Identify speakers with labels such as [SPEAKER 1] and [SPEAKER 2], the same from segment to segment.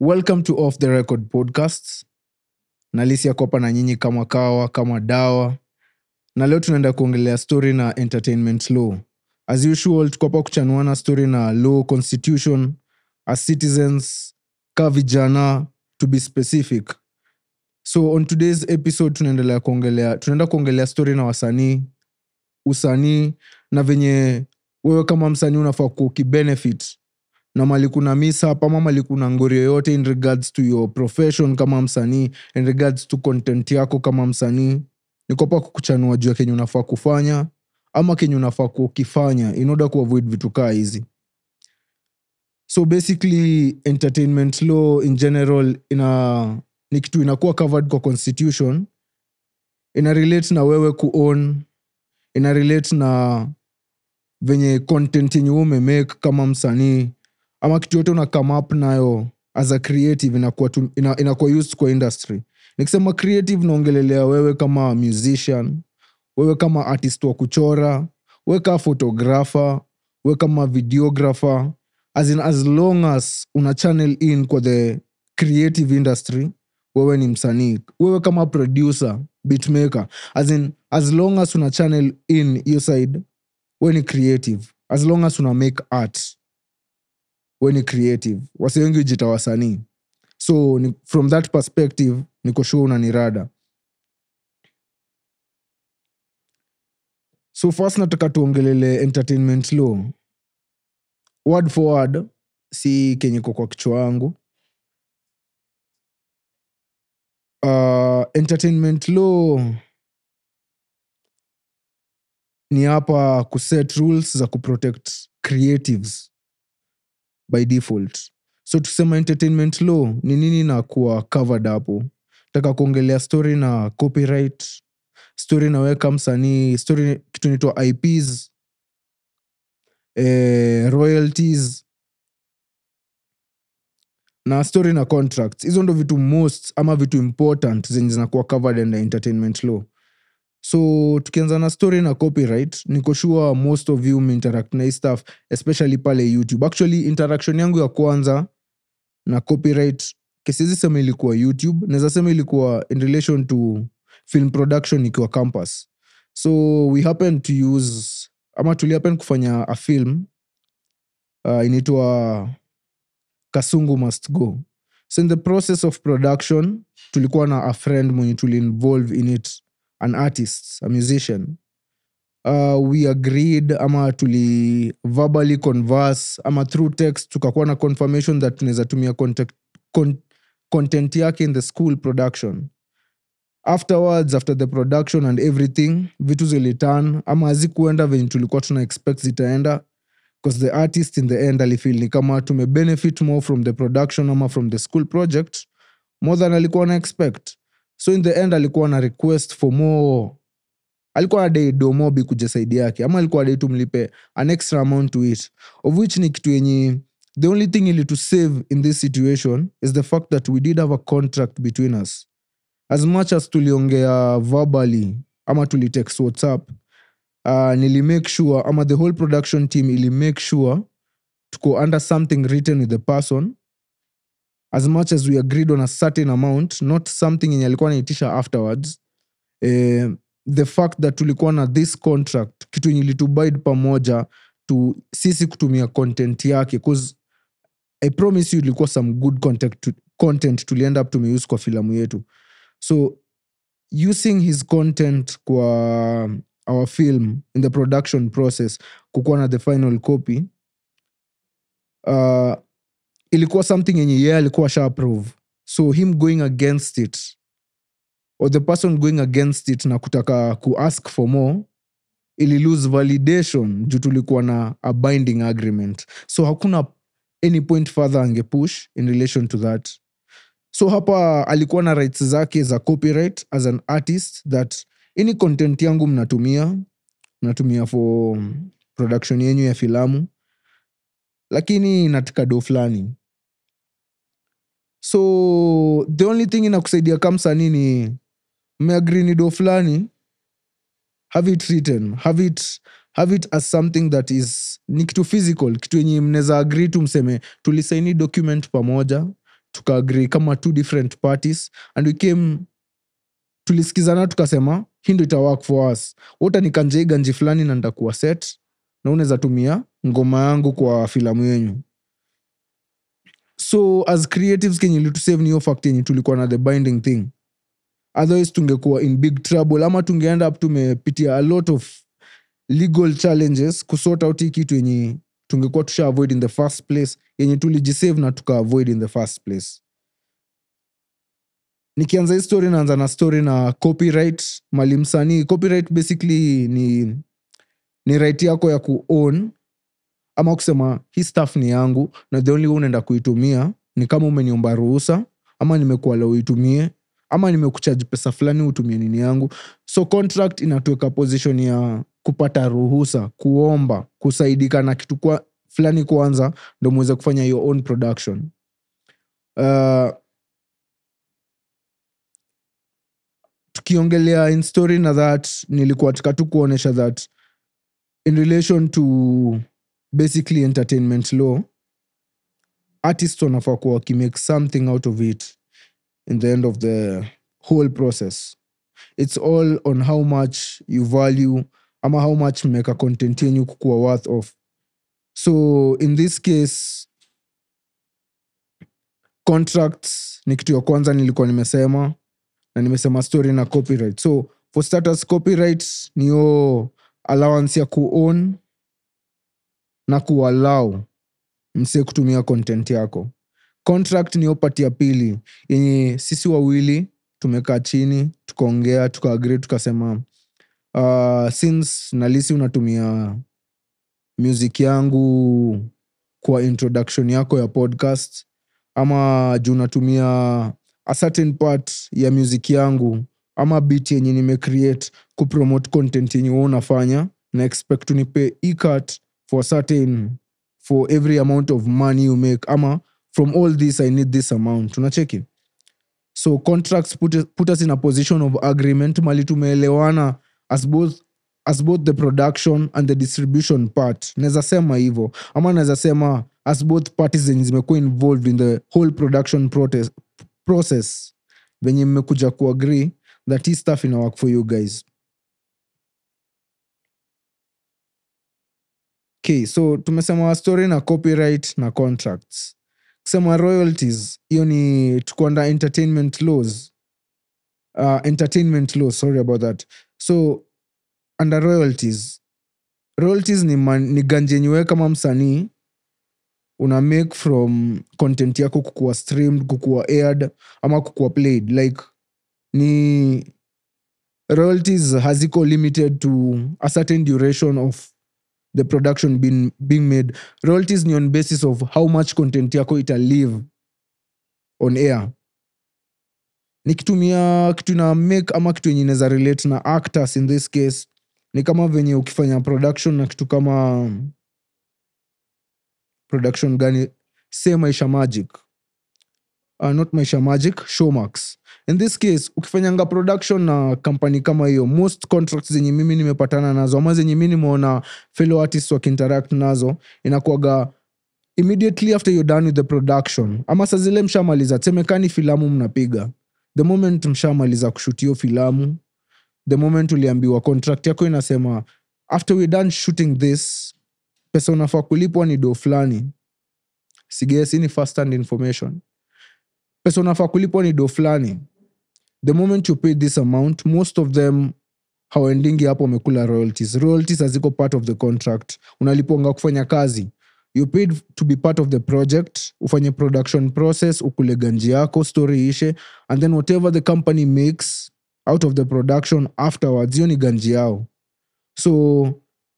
[SPEAKER 1] Welcome to Off the Record Podcasts. Nalisi ya kopa na nyinyi kama kawa, kama dawa. Na leo tunaenda kuongelea story na entertainment law. As usual, tuko hapa kuchanuana story na law, constitution, as citizens, ka vijana, to be specific. So on today's episode tunaenda kuongelea story na usanii na venye wewe kama msanii unafaa kukibenefit na mali kuna mishap ama mali kuna ngori yoyote in regards to your profession kama msanii, in regards to content yako kama msanii. Niko hapa kukuchanua juu ya kenye unafaa kufanya ama kenye unafaa kukifanya in order kuavoid vitu kaa hizi. So basically entertainment law in general ni kitu inakuwa covered kwa constitution. Ina relate na wewe ku-own, ina relate na venye content yenye umemake kama msanii ama kitu yote una come up nayo as a creative inakuwa used kwa industry. Nikisema creative naongelelea wewe kama musician, wewe kama artist wa kuchora, wewe kama photographer, wewe kama videographer. As long as una channel in kwa the creative industry, wewe ni msanii. Wewe kama producer, beatmaker, as long as una channel in your side, wewe ni creative. As long as una make art, wewe ni creative. Wase wengi hujita wasanii. So from that perspective niko sure unanirada. So first nataka tuongelele entertainment law. Word for word, si kenye iko kwa kichwa yangu. Entertainment law ni hapa kuset rules za kuprotect creatives by default. So tusema entertainment law ni nini na kuwa covered hapo. Taka kuongelea story na copyright, story na weka msanii, story kitu inaitwa IPs, royalties na story na contracts. Hizo ndo vitu most ama vitu important zenye zinakuwa covered in the entertainment law. So tukianza na story na copyright, niko sure most of you interact na stuff, especially pale YouTube. Actually interaction yangu ya kwanza na copyright kesizi sema ilikuwa YouTube, naweza sema ilikuwa in relation to film production nikiwa campus. So we happen to use ama tuli happen kufanya a film inaitwa Kasungu Must Go. So in the process of production tulikuwa na a friend mwenye tuli involve in it, an artist, a musician. We agreed ama tuli verbally converse ama through text tukakuwa na confirmation that tunaweza tumia content yake in the school production. Afterwards, after the production and everything, vitu ziliturn ama hazikuenda venye tulikuwa tuna expect zitaenda, because the artist in the end alifeel ni kama tume benefit more from the production ama from the school project more than alikuwa na expect. So in the end alikuwa na request for more, alikuwa na dai domobi kujasaidia yake ama alikuwa dai tumlipe an extra amount to it, of which ni kitu yenye the only thing ili to save in this situation is the fact that we did have a contract between us. As much as tuliongea verbally ama tulitext WhatsApp, nili make sure ama the whole production team ili make sure tuko under something written with the person. As much as we agreed on a certain amount, not something yenye alikuwa anaitisha afterwards. The fact that tulikuwa na this contract, kitu yenye ilitubide pamoja to sisi kutumia content yake, because I promise you ilikuwa some good content tuliend up tumeuse kwa filamu yetu. So using his content kwa our film in the production process, kukuwa na the final copy, ilikuwa something yenye yeye alikuwa sha approve. So him going against it, or the person going against it na kutaka ku-ask for more, ili lose validation juu tulikuwa na a binding agreement. So hakuna any point further angepush in relation to that. So hapa alikuwa na rights zake za copyright as an artist, that any content yangu mnatumia for production yenyu ya filamu, lakini nataka do fulani. So the only thing inakusaidia kama msanii ni mmeagree ni do fulani, have it written, have it as something that is ni kitu physical, kitu yenye mnaweza agree tu mseme tulisaini document pamoja, tuka-agree kama two different parties and we came, tulisikizana tukasema hii ndio ita work for us. Wota nikanje ganji fulani na nitakuwa set na unaweza tumia ngoma yangu kwa filamu yenu. So as creatives kenye ilitusave ni hiyo fact yenye tulikuwa na the binding thing. Otherwise tungekuwa in big trouble ama tungeenda up tumepitia a lot of legal challenges kusort out hii kitu yenye tungekuwa tusha avoid in the first place, yenye tulijisave na tuka avoid in the first place. Nikianza hii story naanza na story na copyright. Mali msanii, copyright basically ni right yako ya ku-own ama kusema hii stuff ni yangu na the only way unaenda kuitumia ni kama umeniomba ruhusa ama nimekuala uitumie ama nimekucharge pesa fulani utumie nini yangu. So contract inatuweka position ya kupata ruhusa, kuomba, kusaidika na kitu kwa fulani kwanza ndio muweze kufanya your own production. Tukiongelea in story na that, nilikuwa tukatu kuonesha that in relation to basically entertainment law, artists wanafaa kuwa make something out of it in the end of the whole process. It's all on how much you value ama how much make a content yenyu kukuwa worth of. So in this case, contracts ni kitu ya kwanza nilikuwa nimesema, na nimesema story na copyright. So for starters, copyright ni yo allowance ya ku-own na ku-allow mse kutumia content yako. Contract ni yo part ya pili yenye sisi wawili tumekaa chini, tukaongea, tuka-agree, tukasema since Nalisi unatumia music yangu kwa introduction yako ya podcast ama juu unatumia a certain part ya music yangu ama beat yenye nimecreate kupromote content yenye wewe unafanya, na expect unipe e-cut for every amount of money you make, ama from all this I need this amount. Unacheki? So contracts put us in a position of agreement mali tumeelewana as both the production and the distribution part. Naweza sema hivyo ama naweza sema as both parties zimekuwa involved in the whole production process venye mmekuja kuagree that hii stuff ina work for you guys. Okay, so tumesema story na copyright na contracts. Kusema royalties, hiyo ni tuko under entertainment laws. Sorry about that. So under royalties ni ganje yenyewe kama msanii una make from content yako kukuwa streamed, kukuwa aired ama kukuwa played. Like ni royalties haziko limited to a certain duration of the production being made. Royalties ni on basis of how much content yako ita live on air. Nikitumia kitu na make ama kitu yenye inaweza relate na actors in this case, ni kama venye ukifanya production na kitu kama production gani, say Maisha Magic, not Maisha Magic, Showmax. In this case ukifanyanga production na company kama hiyo, most contracts zenye mimi nimepatana nazo ama zenye mimi nimeona fellow artists wakinteract nazo, inakuwaga immediately after you're done with the production ama saa zile mshamaliza, tsemekani filamu mnapiga, the moment mshamaliza kushoot hiyo filamu, the moment uliambiwa contract yako inasema after we're done shooting this, pesa unafaa kulipwa ni do fulani. Sigesi ni first hand information. Pesa unafaa kulipwa ni do fulani. The moment you pay this amount, most of them hawaendingi hapo wamekula royalties. Royalties haziko part of the contract. Unaliponga kufanya kazi. You paid to be part of the project, ufanye production process, ukule ganji yako, story ishe, and then whatever the company makes out of the production afterwards, hiyo ni ganji yao. So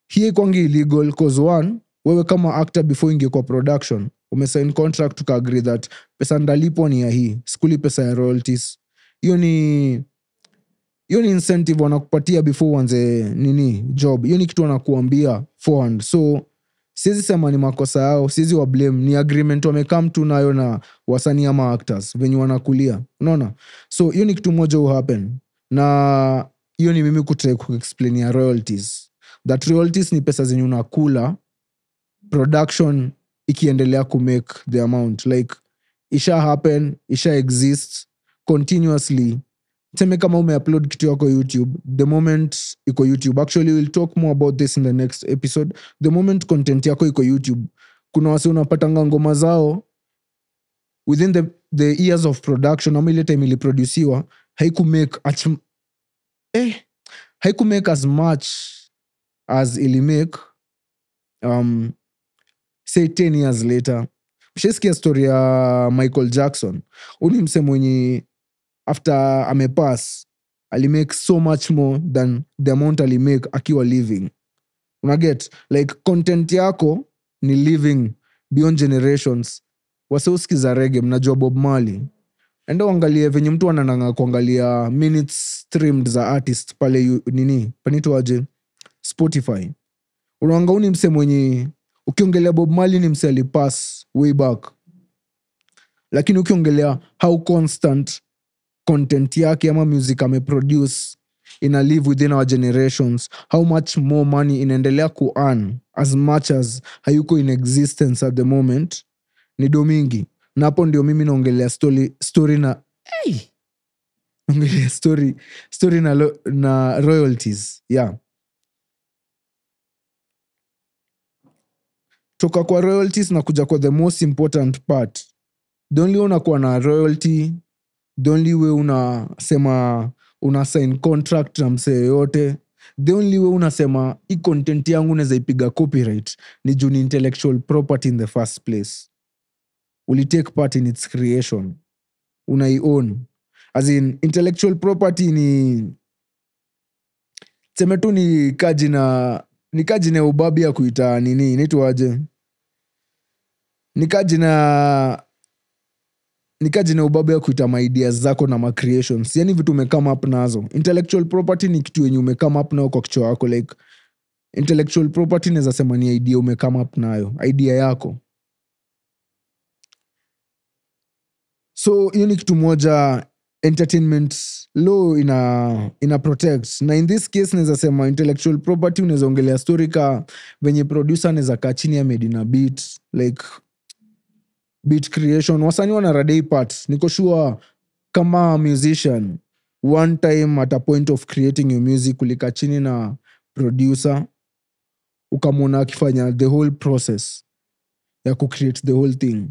[SPEAKER 1] hii kwangi illegal cause one, wewe kama actor before ingie kwa production, umesign contract tuka agree that pesa ndalipo ni ya hii, sikuli pesa ya royalties. Hiyo ni incentive wanakupatia before uanze job. Hiyo ni kitu wanakuambia forehand. So siwezi sema ni makosa yao, siwezi wa blame, ni agreement wamekam tu nayo na wasanii ama actors venye wanakulia. Unaona? So hiyo ni kitu moja happen. Na hiyo ni mimi kutry ku-explain ya royalties. That royalties ni pesa zenye unakula production ikiendelea ku make the amount. Like isha happen, isha exist continuously. Tuseme kama umeupload kitu yako YouTube, the moment iko YouTube, actually we'll talk more about this in the next episode. The moment content yako iko YouTube, kuna wase unapatanga ngoma zao within the years of production, ama ile time iliproduciwa, haikumake as much as ilimake say 10 years later. Mshesikia story ya Michael Jackson. Uni mse mwenye after amepass alimake so much more than the amount alimake akiwa living. Unaget? Like content yako ni living beyond generations. Waseusikiza reggae, mnajua Bob Marley. Enda uangalie venye mtu anananga kuangalia minutes streamed za artist pale panitwa aje Spotify. Unaangauni mse mwenye ukiongelea Bob Marley ni mse alipass way back. Lakini ukiongelea how constant content yake ama music ameproduce ina live within our generations, how much more money inaendelea ku-earn as much as hayuko in existence at the moment, ni domingi. Na hapo ndio mimi naongelea story na naongelea story na royalties. Yeah. Toka kwa royalties na kuja kwa the most important part. The only way unakuwa na royalty, the only way unasema una sign contract na msee yote, the only way unasema hii content yangu unaweza ipiga copyright ni juu ni intellectual property in the first place. Uli take part in its creation. Unai-own. As in, intellectual property ni tuseme tu ni kaji na ubabi ya kuita nini, inaitwaje? Ni kaji na ubabi ya kuita ma ideas zako na ma creations. Yani vitu umekama up nazo. Intellectual property ni kitu yenye umekama up nao kwa kichwa yako. Like, intellectual property neza sema ni idea umekama up nayo. Idea yako. So, hiyo ni kitu moja entertainment law ina protect. Na in this case neza sema intellectual property unaweza ongelea story ka venye producer neza kaa chini ya made na beat, like beat creation. Wasanii wanaradai part. Niko sure kama musician, one time at a point of creating your music ulika chini na producer, ukamwona akifanya the whole process ya ku-create the whole thing.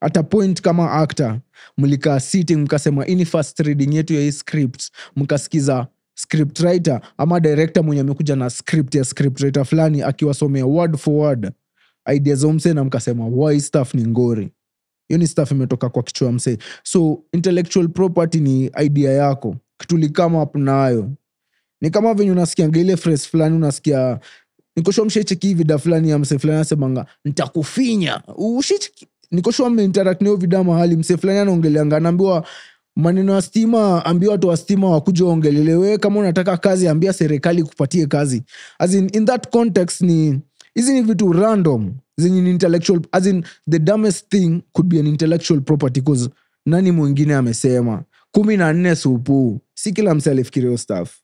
[SPEAKER 1] At a point kama actor, mlika sitting mkasema ini first reading yetu ya hii script, mkasikiza script writer ama director mwenye amekuja na script ya script writer fulani akiwasomea word for word ideas za mse na mkasema why stuff ni ngori. Hiyo ni stuff imetoka kwa kichwa mse. So intellectual property ni idea yako, kitu likama up nayo. Ni kama venye unasikia ile phrase fulani, unasikia nikosho mshecheki hivi da fulani ya mse fulani asemanga nitakufinya. Nikosho interact na hiyo vida mahali mse fulani anaongeleanga, anaambiwa maneno ya stima, ambiwa watu wa stima wakuja ongelele, wewe kama unataka kazi ambia serikali kupatie kazi. As in that context ni hizi ni vitu random zenye ni intellectual, as in the dumbest thing could be an intellectual property because nani mwingine amesema 14 supu. Si kila mse alifikiria stuff.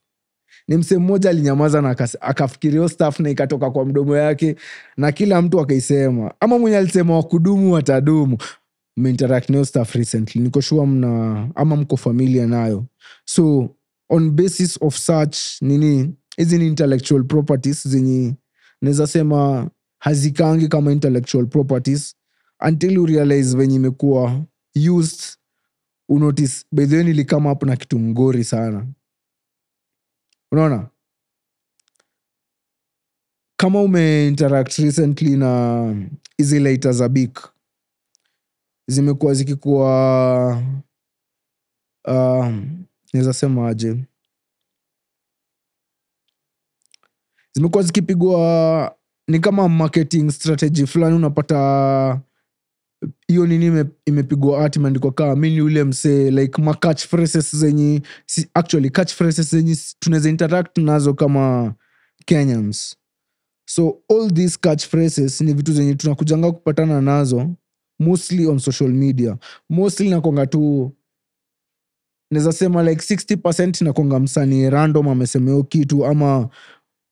[SPEAKER 1] Ni mse mmoja alinyamaza na akafikiria stuff na ikatoka kwa mdomo yake na kila mtu akaisema. Ama mwenye alisema wakudumu watadumu. Interact na stuff recently. Niko sure mko familiar nayo. So on basis of such hizi ni intellectual properties zenye naweza sema hazikangi kama intellectual properties until you realize venye imekuwa used, unotice by the way nilikama up na kitu ngori sana. Unaona? Kama interact recently na hizi lighter za Bic, zimekuwa zikikuwa naweza sema aje, zimekuwa zikipigwa ni kama marketing strategy fulani. Unapata hiyo imepigwa art imeandikwa kama mimi ule mse, like ma catchphrases zenye actually catchphrases zenye tunaweza interact nazo kama Kenyans. So all these catchphrases ni vitu zenye tunakujanga kupatana nazo mostly on social media. Mostly nakonga tu naweza sema like 60% nakonga msanii random amesema hiyo kitu, ama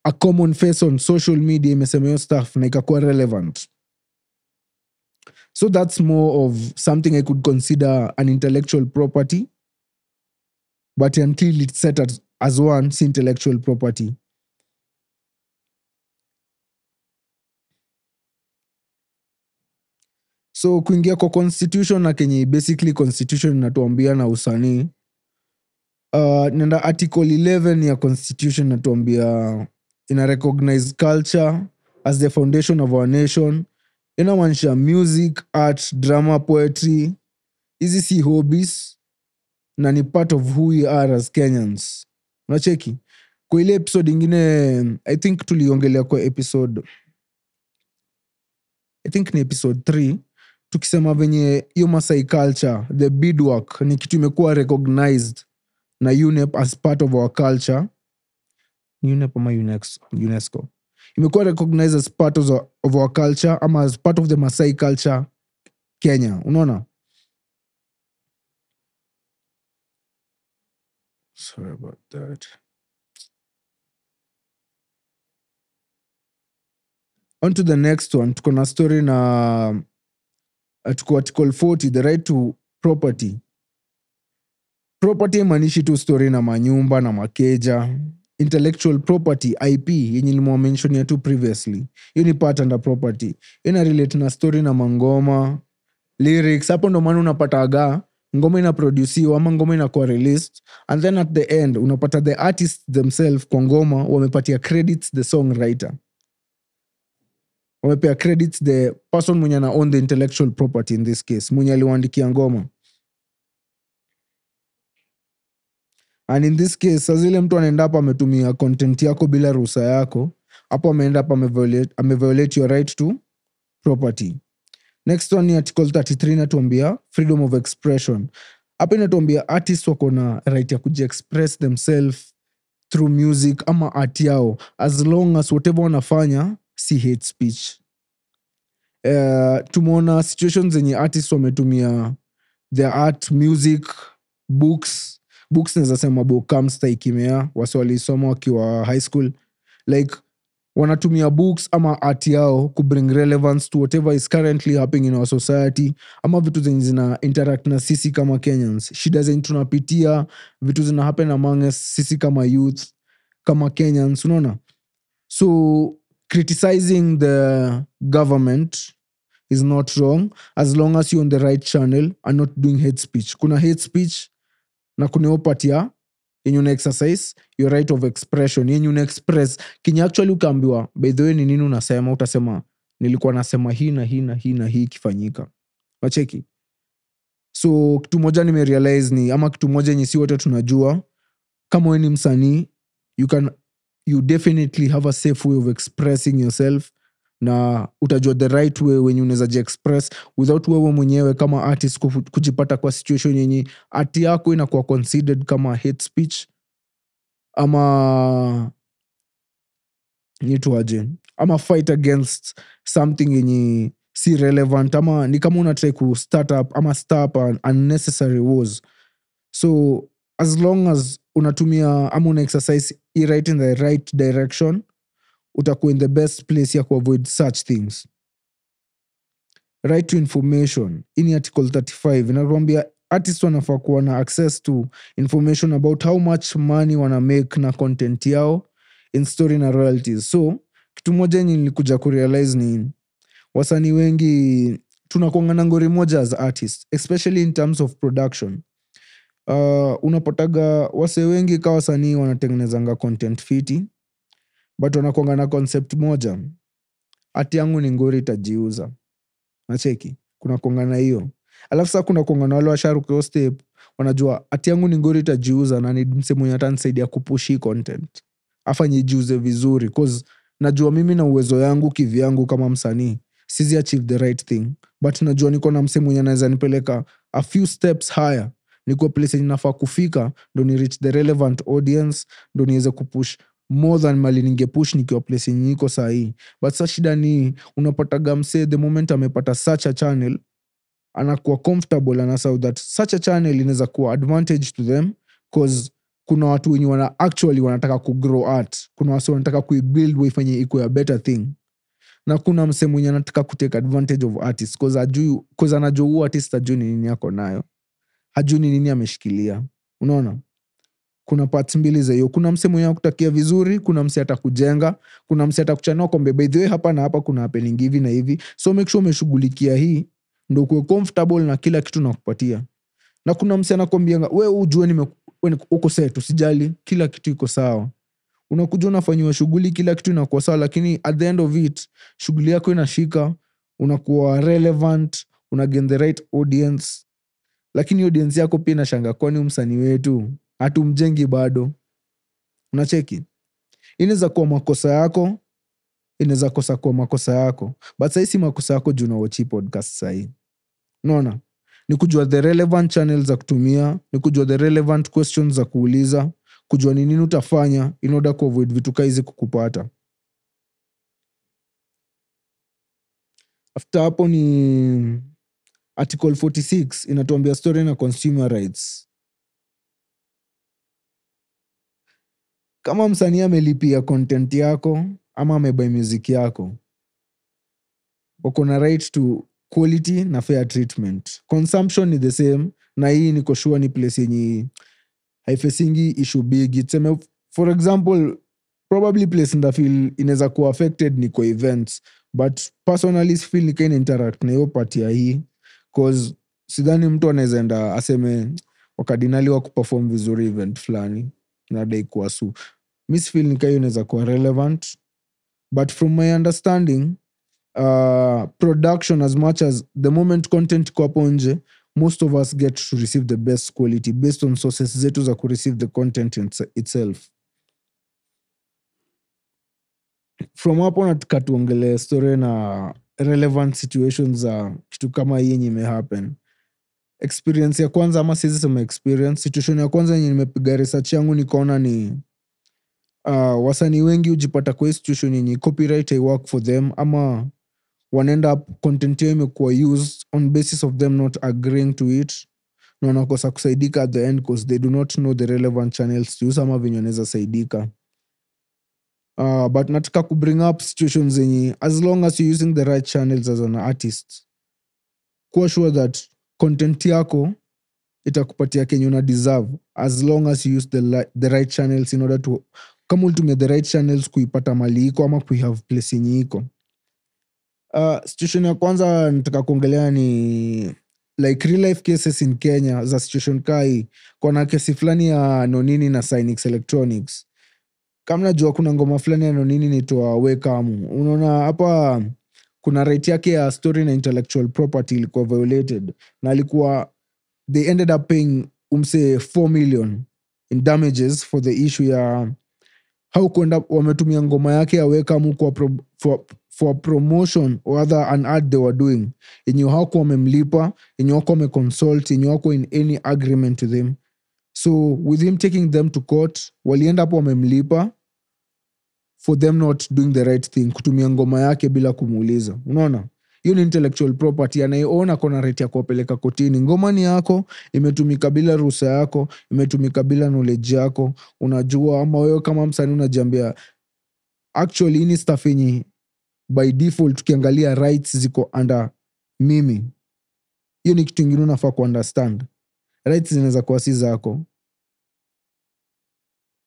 [SPEAKER 1] a common face on social media imesema hiyo stuff na ikakuwa relevant. So that's more of something I could consider an intellectual property, but until it's set as one, si intellectual property. So kuingia kwa constitution na kenye basically constitution inatuambia na usanii, nenda article 11 ya constitution inatuambia ina recognize culture as the foundation of our nation. Inamaanisha music, art, drama, poetry, hizi si hobbies na ni part of who we are as Kenyans. Unacheki? Kwa ile episode ingine, I think tuliongelea kwa episode, I think ni episode 3, tukisema venye hiyo Masai culture, the beadwork, ni kitu imekuwa recognized na UNEP as part of our culture. UNEP ama UNESCO. Imekuwa recognized as part of our culture ama as part of the Masai culture Kenya. Unaona? Sorry about that. On to the next one. Tuko na story na tuko article 40, the right to property. Property maanishi tu story na manyumba na makeja. Intellectual property, IP, yenye nimemention tu previously. Hiyo ni part under property. Ina relate na story na mangoma, lyrics. Hapo ndo maana unapataga ngoma inaproduciwa ama ngoma inakuwa released, and then at the end unapata the artists themselves kwa ngoma wamepatia credits the songwriter. Wamepea credits the person mwenye ana own the intellectual property, in this case mwenye aliwaandikia ngoma. And in this case, sazile mtu anaenda hapa ametumia content yako bila ruhusa yako, hapo ameenda hapa ameviolate your right to property. Next one ni article 33 inatuambia freedom of expression. Hapa inatuambia artists wako na right ya kujiexpress themselves through music ama art yao, as long as whatever wanafanya si hate speech. Tumeona situations zenye artists wametumia their art, music, books naweza sema Bokamsta ikimea wasi walisoma wakiwa high school, like wanatumia books ama art yao ku bring relevance to whatever is currently happening in our society, ama vitu zenye zina interact na sisi kama Kenyans, shida zenye tunapitia, vitu zina happen among us sisi kama youth, kama Kenyans, unaona? So criticizing the government is not wrong as long as you're on the right channel and not doing hate speech. Kuna hate speech na kuna opatia yenye una exercise your right of expression, yenye una express kinye actually ukaambiwa by the way ni nini unasema, utasema nilikuwa nasema hii na hii na hii na hii kifanyika. Wacheki? So kitu moja nimerealize ni, ama kitu moja yenye si wote tunajua, kama wewe ni msanii, you definitely have a safe way of expressing yourself, na utajua the right way when unaweza ji-express without wewe mwenyewe kama artist kujipata kwa situation yenye art yako inakuwa considered kama hate speech ama nituaje, ama fight against something yenye si relevant, ama ni kama unatry ku start up ama start up unnecessary wars. So as long as unatumia ama una exercise right in the right direction, utakuwa in the best place ya kuavoid such things. Right to information, in article 35 inatuambia artists wanafaa kuwa na access to information about how much money wana make na content yao in story na royalties. So kitu moja yenye nilikuja kurealize ni wasanii wengi tunakuanga na ngori moja as artists, especially in terms of production. Unapotaga wase wengi kwa wasanii wanatengenezanga content fiti, but wanakuanga na concept moja, ati yangu ni ngori itajiuza. Nacheki? Kuna kuanga na hiyo. Alafu sasa kuna kuanga na wale washaruka hiyo step, wanajua ati yangu ni ngori itajiuza na ni mse mwenye atanisaidia kupush hii content, afanye ijiuze vizuri, cause najua mimi na uwezo yangu kivyangu kama msanii sizi achieve the right thing, but najua niko na mse mwenye anaweza nipeleka a few steps higher, niko place yenye nafaa kufika ndo ni reach the relevant audience, ndo niweze kupush more than mali ningepush nikiwa place yenye niko sahi. But sasa shida ni unapataga mse the moment amepata such a channel anakuwa comfortable, anasahau that such a channel inaweza kuwa advantage to them, cause kuna watu wenye wanataka ku grow art, kuna watu wanataka kuibuild waifanye ikuwe a better thing. na kuna msee mwenye anataka kutake advantage of artist cause anajua huo artist ajui ni nini yako nayo, hajui ni nini ameshikilia. Unaona, kuna parts mbili za hiyo. Kuna msee mwenye akutakia vizuri, kuna msee atakujenga, kuna msee atakuchanua kwamba by the way hapa na hapa kuna happening hivi na hivi, so make sure umeshughulikia hii ndio uwe comfortable na kila kitu nakupatia. Na kuna msee anakwambia wewe ujue uko set, usijali, kila kitu iko sawa. Unakuja unafanywa shughuli, kila kitu inakuwa sawa, lakini at the end of it shughuli yako inashika, unakuwa relevant, una gain the right audience, lakini audience yako pia inashanga, kwani msanii wetu hatumjengi bado. Unacheki, inaweza kuwa makosa yako, inaweza kosa kuwa makosa yako, but sasa si makosa yako juu na watch podcast sasa. Unaona, ni kujua the relevant channels za kutumia, ni kujua the relevant questions za kuuliza, kujua ni nini utafanya in order to avoid vitu kaizi kukupata. After hapo ni article 46 inatuambia story na consumer rights. Kama msanii amelipia content yako ama amebuy music yako, wako na right to quality na fair treatment. Consumption ni the same, na hii niko sure ni place yenye haifesingi issue big. Itseme, for example, probably place nda feel inaweza kuwa affected ni kwa events, but personally feel ni kaina interact na hiyo part ya hii, cause sidhani mtu anaweza enda aseme wakadinali wa kuperform vizuri event fulani na dai kuwa su. Miss feel ni kaina inaweza kuwa relevant, but from my understanding, production, as much as the moment content kwa hapo nje, most of us get to receive the best quality based on sources zetu za ku receive the content itself. From hapo nataka tuongelee story na relevant situations za kitu kama hii yenye imehappen. Experience ya kwanza, ama siwezi sema experience, situation ya kwanza yenye nimepiga research yangu nikaona ni wasanii wengi hujipata kwa situation yenye copyright I work for them, ama wanaenda up content yao imekuwa used on basis of them not agreeing to it, na wanakosa kusaidika at the end because they do not know the relevant channels to use ama venye wanaweza saidika. But nataka kubring up situations zenye as long as you're using the right channels as an artist, kuwa sure that content yako itakupatia kenye una deserve, as long as you use the right channels in order to, kama ulitumia the right channels kuipata mali iko ama kuihave place yenye iko. Situation ya kwanza nataka kuongelea ni like real life cases in Kenya za situation kai. Kuna kesi fulani ya Nonini na Cynix Electronics. Kama najua kuna ngoma fulani ya Nonini inaitwa Wekamu. Unaona hapa kuna right yake ya story na intellectual property ilikuwa violated, na alikuwa they ended up paying 4 million in damages for the issue ya how kuenda wametumia ngoma yake ya Wekamu for promotion or other an ad they were doing, yenye hawako wamemlipa, yenye wako wameconsult, yenye wako in any agreement with him. So with him taking them to court, walienda hapo wamemlipa for them not doing the right thing, kutumia ngoma yake bila kumuuliza. Unaona, hiyo ni intellectual property, anayeona kona right ya kuwapeleka kotini. Ngoma ni yako, imetumika bila ruhusa yako, imetumika bila knowledge yako, unajua. Ama wewe kama msanii unajiambia actually ini stuff yenye by default tukiangalia rights ziko under mimi. Hiyo ni kitu ingine unafaa ku understand. Rights zinaweza kuwa si zako.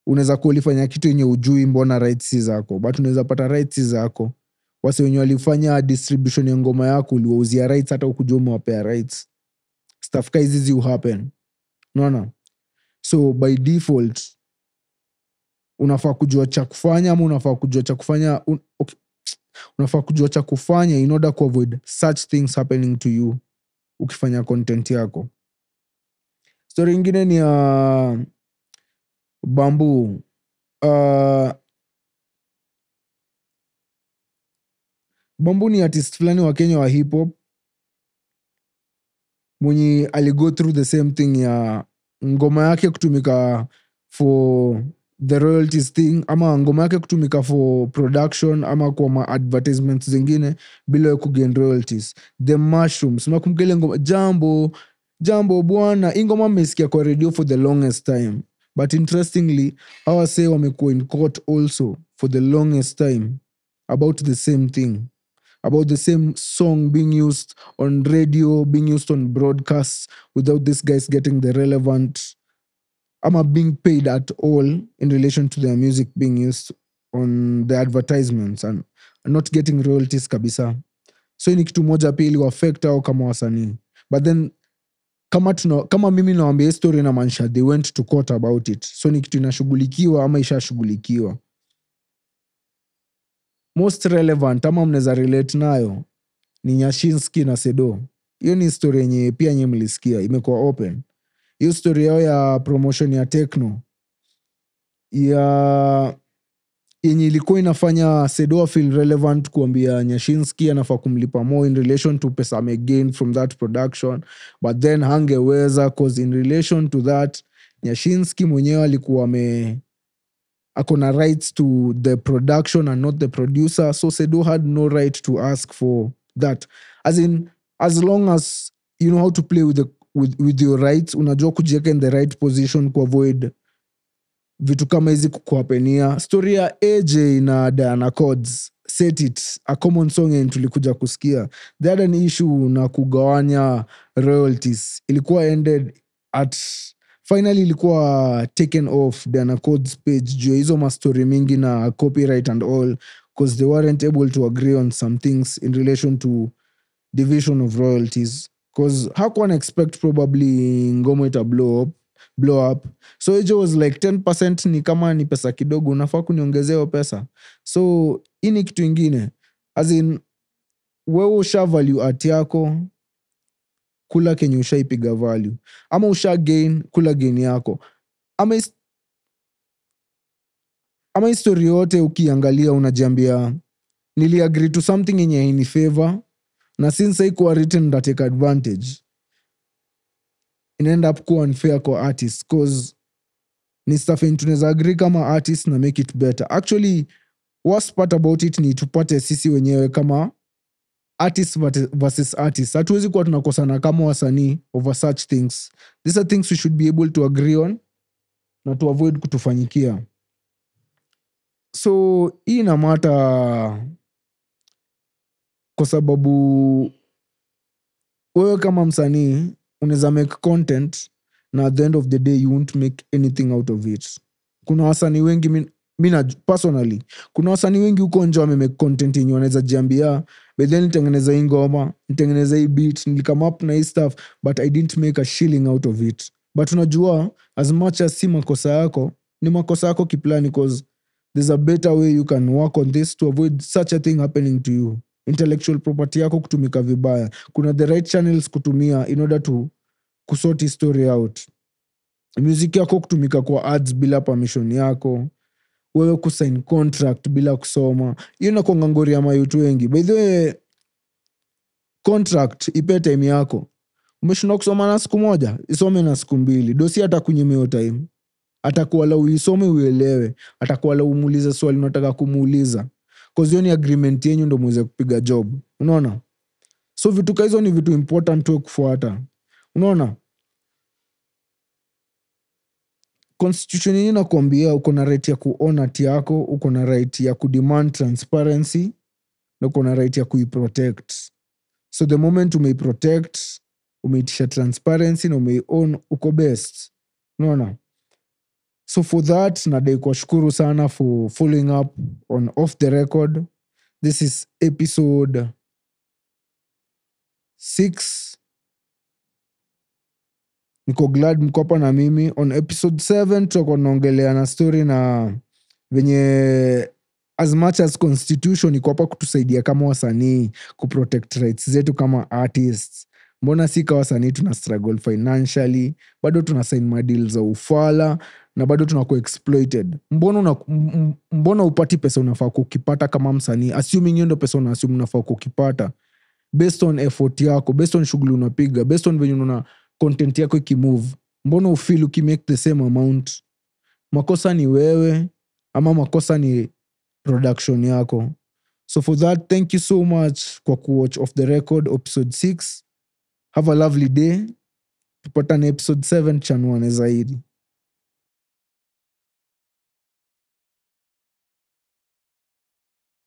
[SPEAKER 1] Unaweza kuulifanya kitu yenye ujui mbona rights si zako, but unaweza pata rights zako. Wase wenye walifanya distribution ya ngoma yako uliwauzia rights hata ukujua umewapea rights. Stuff ka hizi zi happen. Unaona? So by default unafaa kujua cha kufanya, ama unafaa kujua cha kufanya unafaa kujua cha kufanya in order to avoid such things happening to you ukifanya content yako. Story ingine ni ya Bamboo. Bamboo ni artist fulani wa Kenya wa hip hop mwenye aligo through the same thing ya ngoma yake kutumika for the royalties thing, ama ngoma yake kutumika for production ama kwa ma advertisements zingine bila kugain royalties. The Mushrooms, nakumbuka ile ngoma Jambo bwana, ingoma mmesikia kwa radio for the longest time, but interestingly hawa say wamekuwa in court also for the longest time about the same thing. about the same song being used on radio, being used on broadcasts without these guys getting the relevant being paid at all in relation to their music being used on the advertisements and not getting royalties kabisa. So ni kitu moja pia iliwaffect au kama wasanii. But then kama mimi nawambia hii story inamaanisha they went to court about it. So ni kitu inashughulikiwa ama ishashughulikiwa. Most relevant ama mnaweza relate nayo ni Nyashinski na Sedo. Hiyo ni story yenye pia nyinyi mlisikia, imekuwa open. Hiyo story yao ya promotion ya Techno yenye ilikuwa inafanya Sedo feel relevant kuambia Nyashinski anafaa kumlipa more in relation to pesa gain from that production, but then hangeweza cause in relation to that Nyashinski mwenyewe alikuwa akona rights to the production and not the producer, so Sedo had no right to ask for that. As long as you know how to play with your rights, unajua kujiweka in the right position kuavoid vitu kama hizi kukuhapenia. Story ya AJ na Diana Codes, Set It, a common song yenye tulikuja kusikia, they had an issue na kugawanya royalties. Ilikuwa ended at finally ilikuwa taken off Diana Codes page juu hizo mastory mingi na copyright and all, because they weren't able to agree on some things in relation to division of royalties, because hakuwa expect probably ngoma ita blow up. So AJ was like 10% ni kama ni pesa kidogo, unafaa kuniongezea pesa. So hii ni kitu ingine, as in wewe usha value art yako, kula kenye ushaipiga value, ama usha gain, kula gain yako. Ama history yote ukiangalia unajiambia nili agree to something yenye in favor, na since haikuwa written that take advantage, ina end up kuwa unfair kwa artists, cause ni stuff yenye tunaweza agree kama artists na make it better. Actually, worst part about it ni tupate sisi wenyewe kama artists versus artists. Hatuwezi kuwa tunakosana kama wasanii over such things. These are things we should be able to agree on na to avoid kutufanyikia. So hii ina matter kwa sababu wewe kama msanii unaweza make content na at the end of the day you won't make anything out of it. Kuna wasanii wengi mina personally, kuna wasanii wengi huko nje wamemake content yenye wanaweza jiambia but then nitengeneza hii ngoma, nitengeneza hii beat, nilikama up na hii stuff, but I didn't make a shilling out of it. But unajua as much as si makosa yako, ni makosa yako kiplani, because there's a better way you can work on this to avoid such a thing happening to you. Intellectual property yako kutumika vibaya, kuna the right channels kutumia in order to kusort his story out. Music yako kutumika kwa ads bila permission yako, wewe kusign contract bila kusoma, hiyo inakuwa ngori ya mayutu wengi. By the way, contract ipe time yako. Umeshinda kusoma na siku moja, isome na siku mbili. Dosi atakunyima hiyo time, atakuala uisome uelewe, atakuala umuulize swali unataka kumuuliza, cause hiyo ni agreement yenyu ndio muweze kupiga job. Unaona? So vitu hizo ni vitu important tu kufuata. Unaona? Constitution yenyewe inakuambia uko na right ya kuown art yako, uko na right ya kudemand transparency, na uko na right ya kuiprotect. So the moment umeiprotect, umeitisha transparency na umeiown, uko best. Unaona? So for that, nadai kuwashukuru sana for following up on Off the Record. This is episode 6. Niko glad mko hapa na mimi. On episode 7 tutakuwa tunaongelea na story na venye as much as constitution iko hapa kutusaidia kama wasanii kuprotect rights zetu kama artists. Mbona si kama wasanii tuna struggle financially, bado tuna sign madeals za ufala na bado tunakuwa exploited. Mbona upati pesa unafaa kukipata kama msanii, assuming hiyo ndio pesa assume unafaa kukipata based on effort yako, based on shughuli unapiga, based on venye unaona content yako ikimove. Mbona ufeel ukimake the same amount? Makosa ni wewe ama makosa ni production yako? So for that, thank you so much kwa kuwatch Off the Record episode 6. Have a lovely day. Tupatane episode 7 chanuane zaidi.